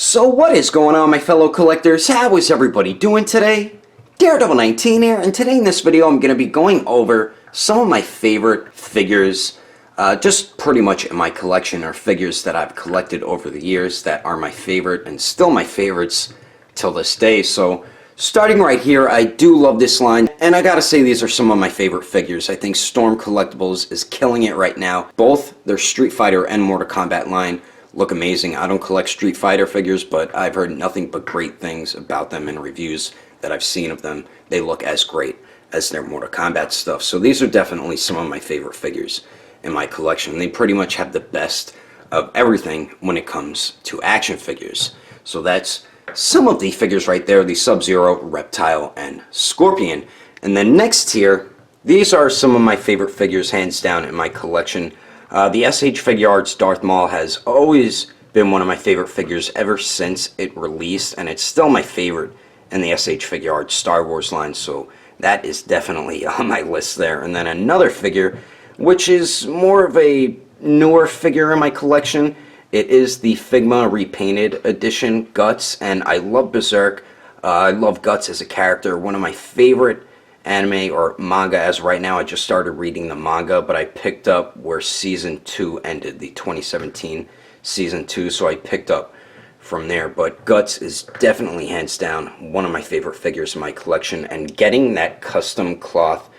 So what is going on, my fellow collectors? How is everybody doing today? Daredevil 19 here, and today in this video I'm going to be going over some of my favorite figures, just pretty much in my collection, or figures that I've collected over the years that are my favorite and still my favorites till this day. So starting right here, I do love this line, and I gotta say these are some of my favorite figures. I think Storm Collectibles is killing it right now. Both their Street Fighter and Mortal Kombat line look amazing. I don't collect Street Fighter figures, but I've heard nothing but great things about them in reviews that I've seen of them. They look as great as their Mortal Kombat stuff. So these are definitely some of my favorite figures in my collection. They pretty much have the best of everything when it comes to action figures. So that's some of the figures right there, the Sub-Zero, Reptile, and Scorpion. And then next here, these are some of my favorite figures hands down in my collection. The SH Figuarts Darth Maul has always been one of my favorite figures ever since it released, and it's still my favorite in the SH Figuarts Star Wars line, so that is definitely on my list there. And then another figure, which is more of a newer figure in my collection, it is the Figma Repainted Edition Guts, and I love Berserk. I love Guts as a character, one of my favorite anime or manga as right now. I just started reading the manga, but I picked up where season 2 ended, the 2017 season 2, so I picked up from there. But Guts is definitely hands down one of my favorite figures in my collection, and getting that custom cloth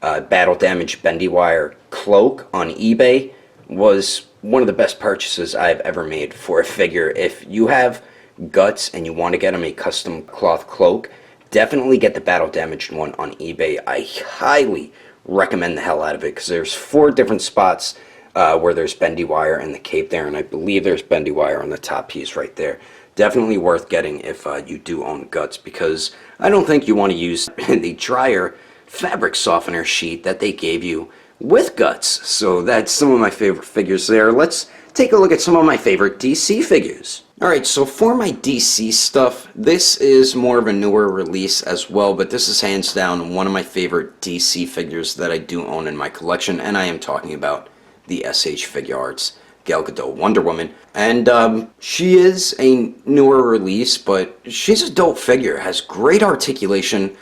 battle damage bendy wire cloak on eBay was one of the best purchases I've ever made for a figure. If you have Guts and you want to get him a custom cloth cloak, definitely get the battle damaged one on eBay. I highly recommend the hell out of it, because there's 4 different spots where there's bendy wire in the cape there, and I believe there's bendy wire on the top piece right there. Definitely worth getting if you do own Guts, because I don't think you want to use the drier fabric softener sheet that they gave you with Guts. So that's some of my favorite figures there. Let's take a look at some of my favorite DC figures. Alright, so for my DC stuff, this is more of a newer release as well, but this is hands down one of my favorite DC figures that I do own in my collection, and I am talking about the SH Figuarts Gal Gadot Wonder Woman. And she is a newer release, but she's a dope figure, has great articulation,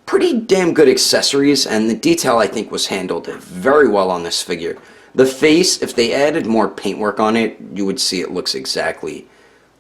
pretty damn good accessories, and the detail I think was handled very well on this figure. The face, if they added more paintwork on it, you would see it looks exactly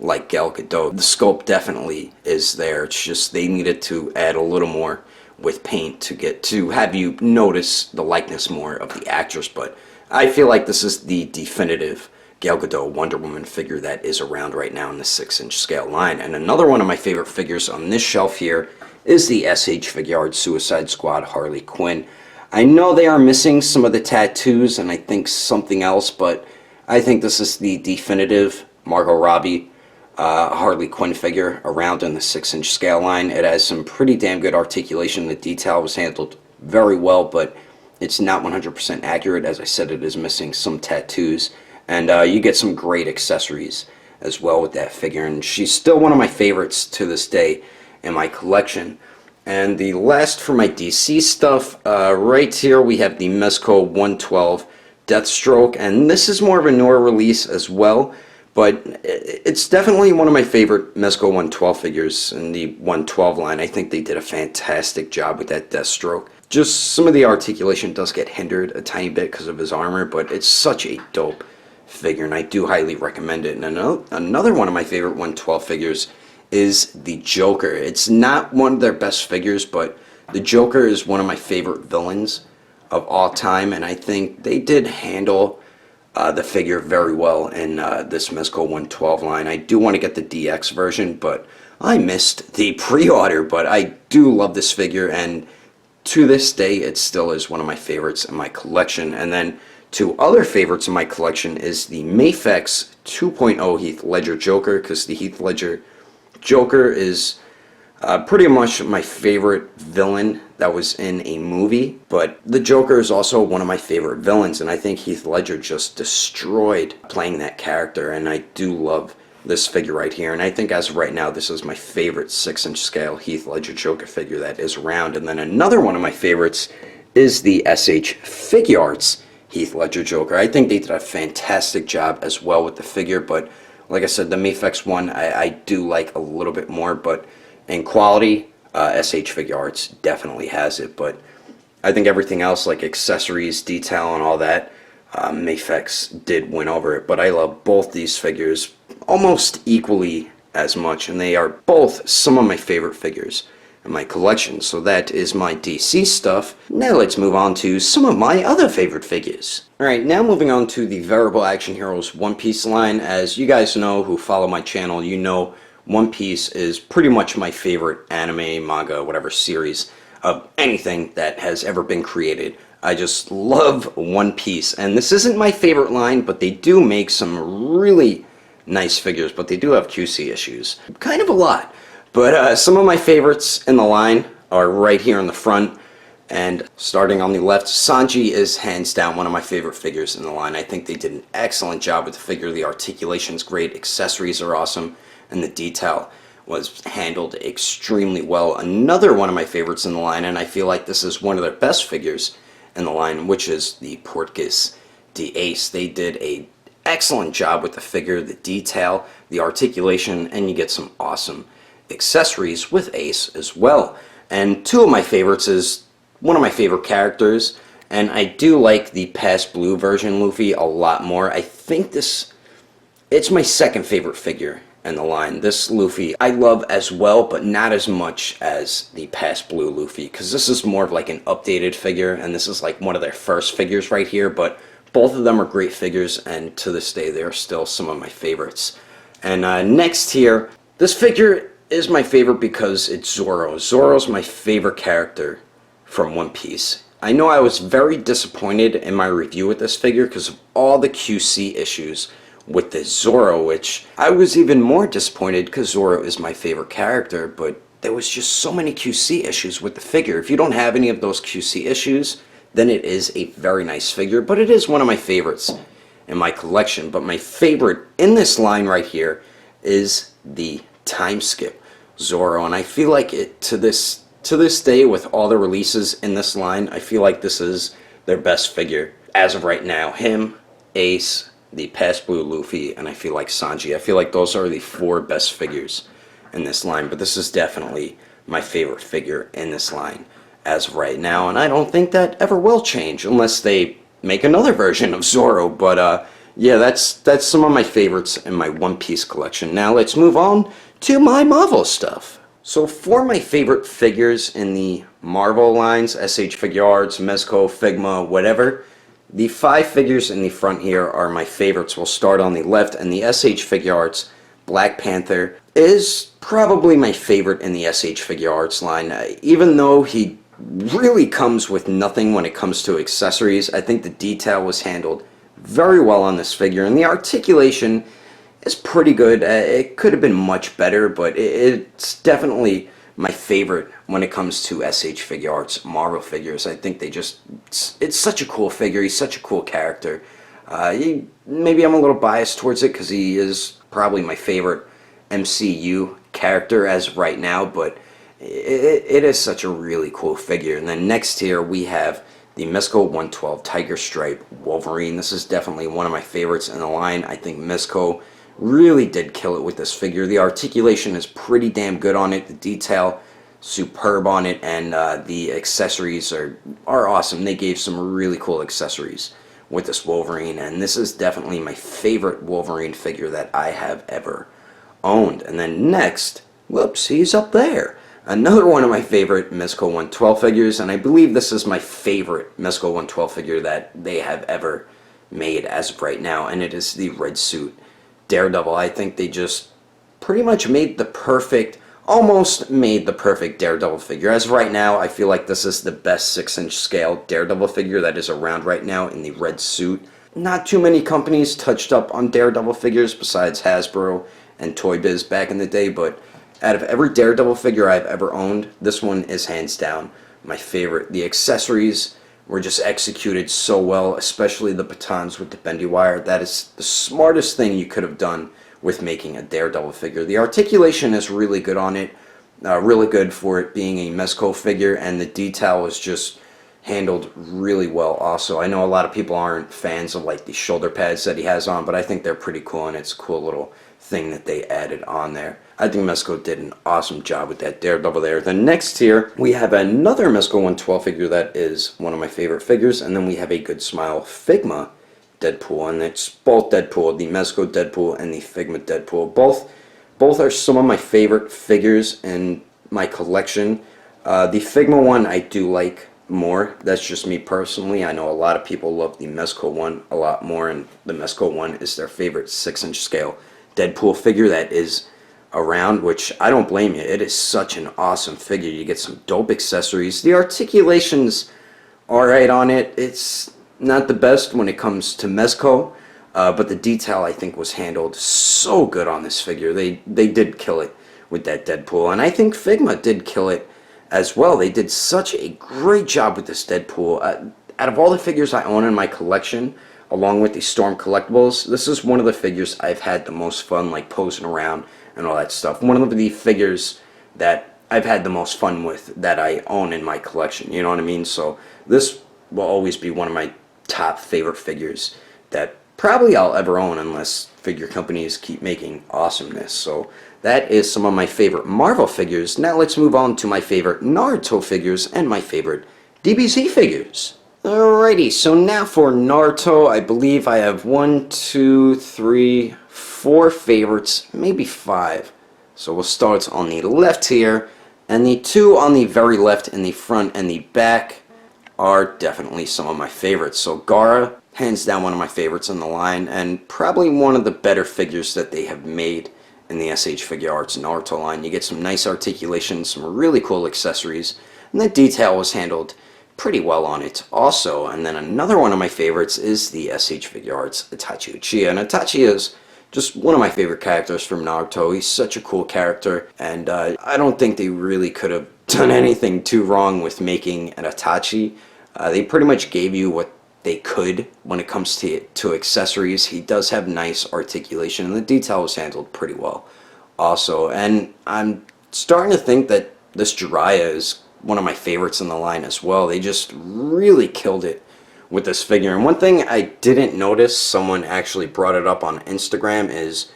like Gal Gadot. The sculpt definitely is there. It's just they needed to add a little more with paint to have you notice the likeness more of the actress. But I feel like this is the definitive Gal Gadot Wonder Woman figure that is around right now in the 6-inch scale line. And another one of my favorite figures on this shelf here is the SH Figuarts Suicide Squad Harley Quinn. I know they are missing some of the tattoos and I think something else, but I think this is the definitive Margot Robbie Harley Quinn figure around in the 6-inch scale line. It has some pretty damn good articulation. The detail was handled very well, but it's not 100% accurate. As I said, it is missing some tattoos, and you get some great accessories as well with that figure, and she's still one of my favorites to this day in my collection. And the last for my DC stuff, right here we have the Mezco 112 Deathstroke, and this is more of a newer release as well, but it's definitely one of my favorite Mezco 112 figures in the 112 line. I think they did a fantastic job with that Deathstroke. Just some of the articulation does get hindered a tiny bit because of his armor, but it's such a dope figure, and I do highly recommend it. And another one of my favorite 112 figures is the Joker. It's not one of their best figures, but the Joker is one of my favorite villains of all time, and I think they did handle the figure very well in this Mezco 112 line. I do want to get the DX version, but I missed the pre-order, but I do love this figure, and to this day it still is one of my favorites in my collection. And then 2 other favorites in my collection is the Mafex 2.0 Heath Ledger Joker, because the Heath Ledger Joker is pretty much my favorite villain that was in a movie, but the Joker is also one of my favorite villains, and I think Heath Ledger just destroyed playing that character, and I do love this figure right here, and I think as of right now this is my favorite 6-inch scale Heath Ledger Joker figure that is around. And then another one of my favorites is the SH Figuarts Heath Ledger Joker. I think they did a fantastic job as well with the figure, but Like I said, the Mafex one I do like a little bit more, but in quality, SH Figuarts definitely has it. But I think everything else, like accessories, detail, and all that, Mafex did win over it. But I love both these figures almost equally as much, and they are both some of my favorite figures in my collection. So that is my DC stuff. Now let's move on to some of my other favorite figures. Alright, now moving on to the Variable Action Heroes One Piece line. As you guys know who follow my channel, you know One Piece is pretty much my favorite anime, manga, whatever series of anything that has ever been created. I just love One Piece, and this isn't my favorite line, but they do make some really nice figures, but they do have QC issues. Kind of a lot. But some of my favorites in the line are right here in the front, and starting on the left, Sanji is hands down one of my favorite figures in the line. I think they did an excellent job with the figure. The articulation's great, accessories are awesome, and the detail was handled extremely well. Another one of my favorites in the line, and I feel like this is one of their best figures in the line, which is the Portgas de Ace. They did an excellent job with the figure, the detail, the articulation, and you get some awesome accessories with Ace as well. And two of my favorites is one of my favorite characters, and I do like the past blue version Luffy a lot more. I think it's my second favorite figure in the line. This Luffy I love as well, but not as much as the past blue Luffy, because this is more of like an updated figure, and this is like one of their first figures right here. But both of them are great figures, and to this day they're still some of my favorites. And next here, this figure is my favorite because it's Zorro. Zorro's my favorite character from One Piece. I know I was very disappointed in my review with this figure because of all the QC issues with this Zorro, which I was even more disappointed because Zorro is my favorite character, but there was just so many QC issues with the figure. If you don't have any of those QC issues, then it is a very nice figure, but it is one of my favorites in my collection. But my favorite in this line right here is the time skip Zorro, and I feel like it to this day, with all the releases in this line, I feel like this is their best figure as of right now. Him, Ace, the past blue Luffy, and I feel like Sanji. I feel like those are the four best figures in this line, but this is definitely my favorite figure in this line as of right now, and I don't think that ever will change unless they make another version of Zorro. But yeah, that's some of my favorites in my One Piece collection. Now let's move on to my Marvel stuff. So for my favorite figures in the Marvel lines, SH Figuarts, Mezco, Figma, whatever, the 5 figures in the front here are my favorites. We'll start on the left, and the SH Figuarts Black Panther is probably my favorite in the SH Figuarts line. Even though he really comes with nothing when it comes to accessories, I think the detail was handled very well on this figure, and the articulation is pretty good. It could have been much better, but it's definitely my favorite when it comes to SH Figuarts Marvel figures. I think it's such a cool figure. He's such a cool character. Maybe I'm a little biased towards it because he is probably my favorite MCU character as of right now, but it is such a really cool figure. And then next here we have the Mezco 112 Tiger Stripe Wolverine. This is definitely one of my favorites in the line. I think Mezco really did kill it with this figure. The articulation is pretty damn good on it. The detail, superb on it, and the accessories are awesome. They gave some really cool accessories with this Wolverine, and this is definitely my favorite Wolverine figure that I have ever owned. And then next, whoops, he's up there. Another one of my favorite Mezco 112 figures, and I believe this is my favorite Mezco 112 figure that they have ever made as of right now, and it is the Red Suit Daredevil. I think they just pretty much almost made the perfect Daredevil figure. As of right now, I feel like this is the best 6-inch scale Daredevil figure that is around right now in the red suit. Not too many companies touched up on Daredevil figures besides Hasbro and Toy Biz back in the day, but out of every Daredevil figure I've ever owned, this one is hands down my favorite. The accessories were just executed so well, especially the batons with the bendy wire. That is the smartest thing you could have done with making a Daredevil figure. The articulation is really good on it, really good for it being a Mezco figure, and the detail was just handled really well also. I know a lot of people aren't fans of like the shoulder pads that he has on, but I think they're pretty cool, and it's a cool little thing that they added on there. I think Mezco did an awesome job with that Daredevil there. The next here, we have another Mezco 112 figure that is one of my favorite figures, and then we have a Good Smile Figma Deadpool, and it's both Deadpool, the Mezco Deadpool and the Figma Deadpool. Both are some of my favorite figures in my collection. The Figma one I do like more. That's just me personally. I know a lot of people love the Mezco one a lot more, and the Mezco one is their favorite 6-inch scale Deadpool figure that is around, which I don't blame you. It is such an awesome figure. You get some dope accessories. The articulation's alright on it. It's not the best when it comes to Mezco, but the detail I think was handled so good on this figure. They did kill it with that Deadpool, and I think Figma did kill it as well. They did such a great job with this Deadpool. Out of all the figures I own in my collection, along with the Storm collectibles, this is one of the figures I've had the most fun, like posing around and all that stuff. One of the figures that I've had the most fun with that I own in my collection, you know what I mean? So this will always be one of my top favorite figures that probably I'll ever own, unless figure companies keep making awesomeness. So that is some of my favorite Marvel figures. Now let's move on to my favorite Naruto figures and my favorite DBZ figures. Alrighty, so now for Naruto, I believe I have 1, 2, 3, 4 favorites, maybe 5. So we'll start on the left here, and the 2 on the very left in the front and the back are definitely some of my favorites. So Gaara, hands down one of my favorites in the line, and probably one of the better figures that they have made in the SH Figuarts Naruto line. You get some nice articulation, some really cool accessories, and the detail was handled pretty well on it also. And then another one of my favorites is the SH Figuarts Itachi Uchiha, and Itachi is just one of my favorite characters from Naruto. He's such a cool character, and I don't think they really could have done anything too wrong with making an Itachi. They pretty much gave you what they could when it comes to accessories. He does have nice articulation, and the detail was handled pretty well also. And I'm starting to think that this Jiraiya is one of my favorites in the line as well. They just really killed it with this figure. And one thing I didn't notice, someone actually brought it up on Instagram, is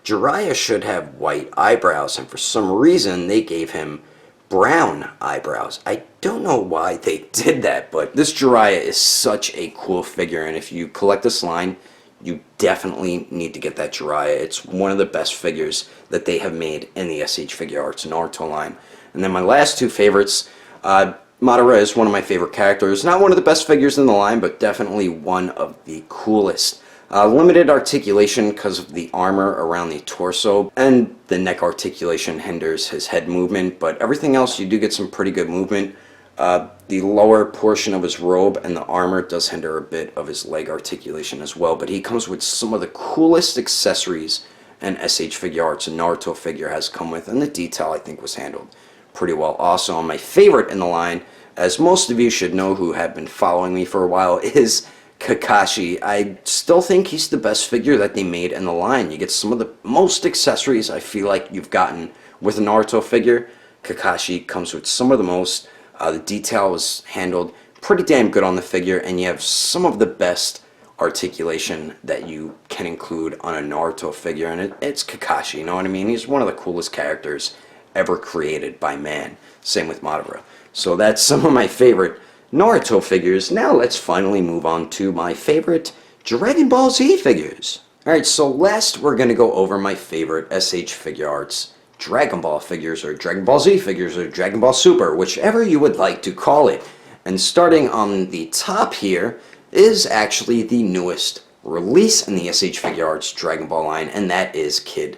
Jiraiya should have white eyebrows, and for some reason they gave him brown eyebrows. I don't know why they did that, but this Jiraiya is such a cool figure, and if you collect this line, you definitely need to get that Jiraiya. It's one of the best figures that they have made in the SH Figuarts Naruto line. And then my last 2 favorites, Madara is one of my favorite characters. Not one of the best figures in the line, but definitely one of the coolest. Limited articulation because of the armor around the torso, and the neck articulation hinders his head movement, but everything else you do get some pretty good movement. The lower portion of his robe and the armor does hinder a bit of his leg articulation as well, but he comes with some of the coolest accessories an SH Figuarts and Naruto figure has come with, and the detail I think was handled pretty well also. And my favorite in the line, as most of you should know who have been following me for a while, is Kakashi. I still think he's the best figure that they made in the line. You get some of the most accessories I feel like you've gotten with a Naruto figure. Kakashi comes with some of the most. The detail was handled pretty damn good on the figure, and you have some of the best articulation that you can include on a Naruto figure, and it's Kakashi, you know what I mean? He's one of the coolest characters ever created by man. Same with Madara. So that's some of my favorite Naruto figures. Now let's finally move on to my favorite Dragon Ball Z figures. Alright, so last we're going to go over my favorite SH Figuarts Dragon Ball figures, or Dragon Ball Z figures, or Dragon Ball Super, whichever you would like to call it. And starting on the top here is actually the newest release in the SH Figuarts Dragon Ball line, and that is Kid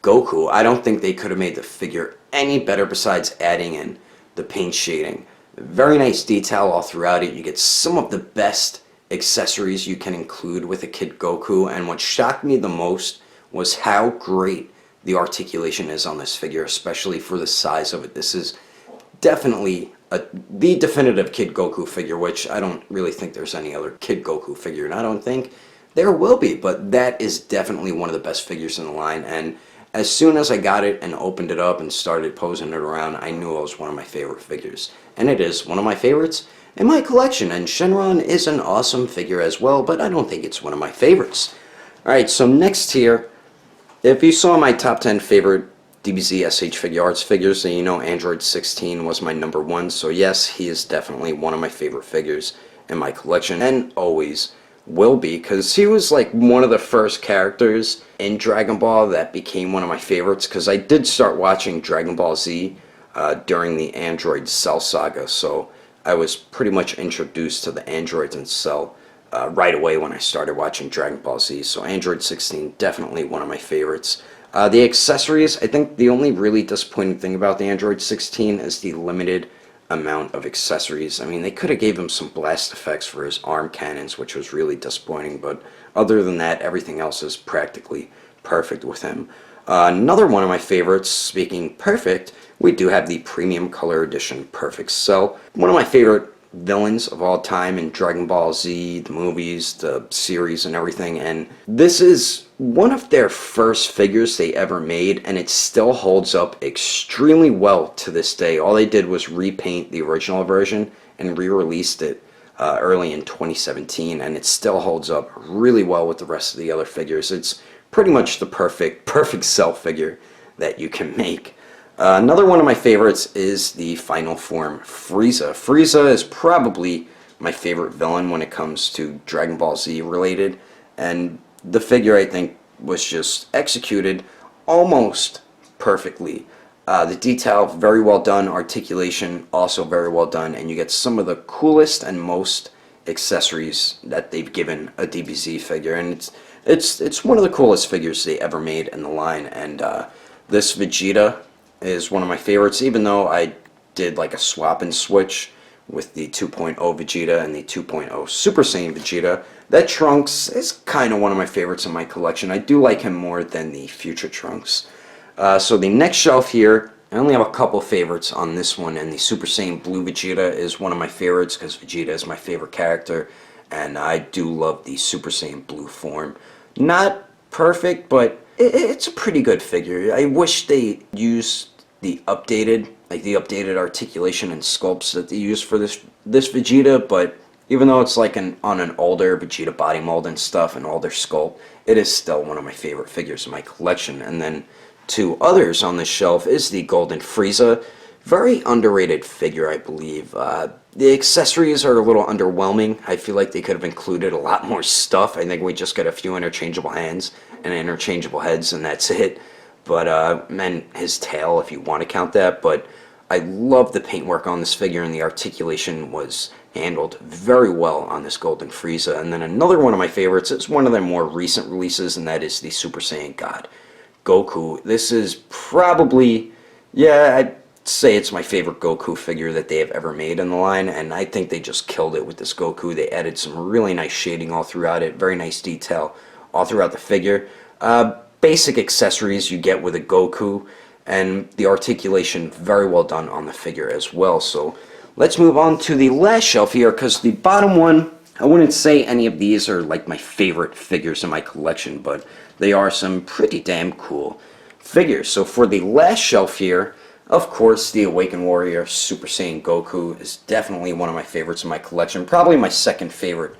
Goku. I don't think they could have made the figure any better besides adding in the paint shading. Very nice detail all throughout it. You get some of the best accessories you can include with a Kid Goku, and what shocked me the most was how great the articulation is on this figure, especially for the size of it. This is definitely the definitive Kid Goku figure, which I don't really think there's any other Kid Goku figure, and I don't think there will be, but that is definitely one of the best figures in the line. And as soon as I got it and opened it up and started posing it around, I knew it was one of my favorite figures. And it is one of my favorites in my collection, and Shenron is an awesome figure as well, but I don't think it's one of my favorites. Alright, so next here If you saw my top 10 favorite DBZ SH Figuarts figures, then you know Android 16 was my number one. So yes, he is definitely one of my favorite figures in my collection, and always will be, because he was like one of the first characters in Dragon Ball that became one of my favorites, because I did start watching Dragon Ball Z during the Android Cell saga, so I was pretty much introduced to the androids and Cell right away when I started watching Dragon Ball Z. So Android 16, definitely one of my favorites. The accessories, I think the only really disappointing thing about the Android 16 is the limited amount of accessories. I mean, they could have gave him some blast effects for his arm cannons, which was really disappointing, but other than that, everything else is practically perfect with him. Another one of my favorites, speaking perfect, we do have the Premium Color Edition Perfect Cell. One of my favorite villains of all time in Dragon Ball Z, the movies, the series, and everything, and this is one of their first figures they ever made, and it still holds up extremely well to this day. All they did was repaint the original version and re-released it early in 2017, and it still holds up really well with the rest of the other figures. It's pretty much the perfect Cell figure that you can make. Another one of my favorites is the Final Form Frieza. Frieza is probably my favorite villain when it comes to Dragon Ball Z related, and the figure, I think, was just executed almost perfectly. The detail, very well done. Articulation, also very well done. And you get some of the coolest and most accessories that they've given a DBZ figure. And it's one of the coolest figures they ever made in the line. And this Vegeta is one of my favorites, even though I did like a swap and switch with the 2.0 Vegeta and the 2.0 Super Saiyan Vegeta. That Trunks is kind of one of my favorites in my collection. I do like him more than the future Trunks. So the next shelf here, I only have a couple favorites on this one, and the Super Saiyan Blue Vegeta is one of my favorites because Vegeta is my favorite character, and I do love the Super Saiyan Blue form. Not perfect, but it's a pretty good figure. I wish they used the updated articulation and sculpts that they use for this Vegeta, but even though it's like on an older Vegeta body mold and stuff, an older sculpt, it is still one of my favorite figures in my collection. And then two others on this shelf is the Golden Frieza. Very underrated figure, I believe. The accessories are a little underwhelming. I feel like they could have included a lot more stuff. I think we just got a few interchangeable hands and interchangeable heads, and that's it. But, and his tail, if you want to count that. But I love the paintwork on this figure, and the articulation was handled very well on this Golden Frieza. And then another one of my favorites is one of their more recent releases, and that is the Super Saiyan God, Goku. This is probably, yeah, I'd say it's my favorite Goku figure that they have ever made in the line, and I think they just killed it with this Goku. They added some really nice shading all throughout it, very nice detail all throughout the figure. Basic accessories you get with a Goku, and the articulation very well done on the figure as well. So let's move on to the last shelf here, because the bottom one, I wouldn't say any of these are like my favorite figures in my collection, but they are some pretty damn cool figures. So for the last shelf here, of course, the Awakened Warrior Super Saiyan Goku is definitely one of my favorites in my collection, probably my second favorite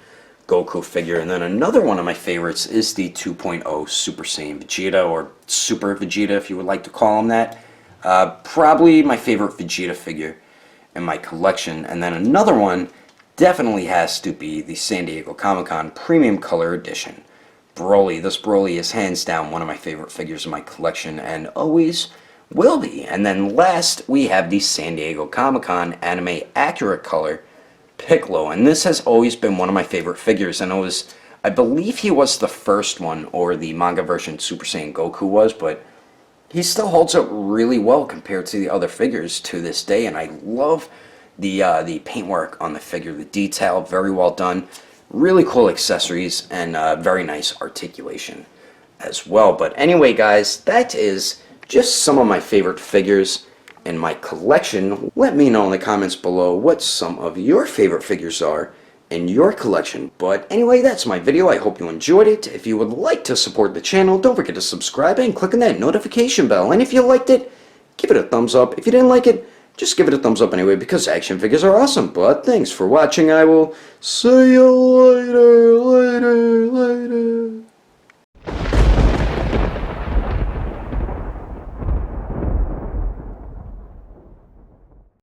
Goku figure. And then another one of my favorites is the 2.0 Super Saiyan Vegeta, or Super Vegeta if you would like to call him that. Probably my favorite Vegeta figure in my collection. And then another one definitely has to be the San Diego Comic-Con Premium Color Edition Broly. This Broly is hands down one of my favorite figures in my collection, and always will be. And then last, we have the San Diego Comic-Con Anime Accurate Color Piccolo, and this has always been one of my favorite figures, and I believe he was the first one, or the manga version Super Saiyan Goku was, but he still holds up really well compared to the other figures to this day, and I love the paintwork on the figure, the detail, very well done, really cool accessories, and very nice articulation as well. But anyway, guys, that is just some of my favorite figures in my collection. Let me know in the comments below what some of your favorite figures are in your collection. But anyway, that's my video. I hope you enjoyed it. If you would like to support the channel, don't forget to subscribe and click on that notification bell. And if you liked it, give it a thumbs up. If you didn't like it, just give it a thumbs up anyway, because action figures are awesome. But thanks for watching. I will see you later.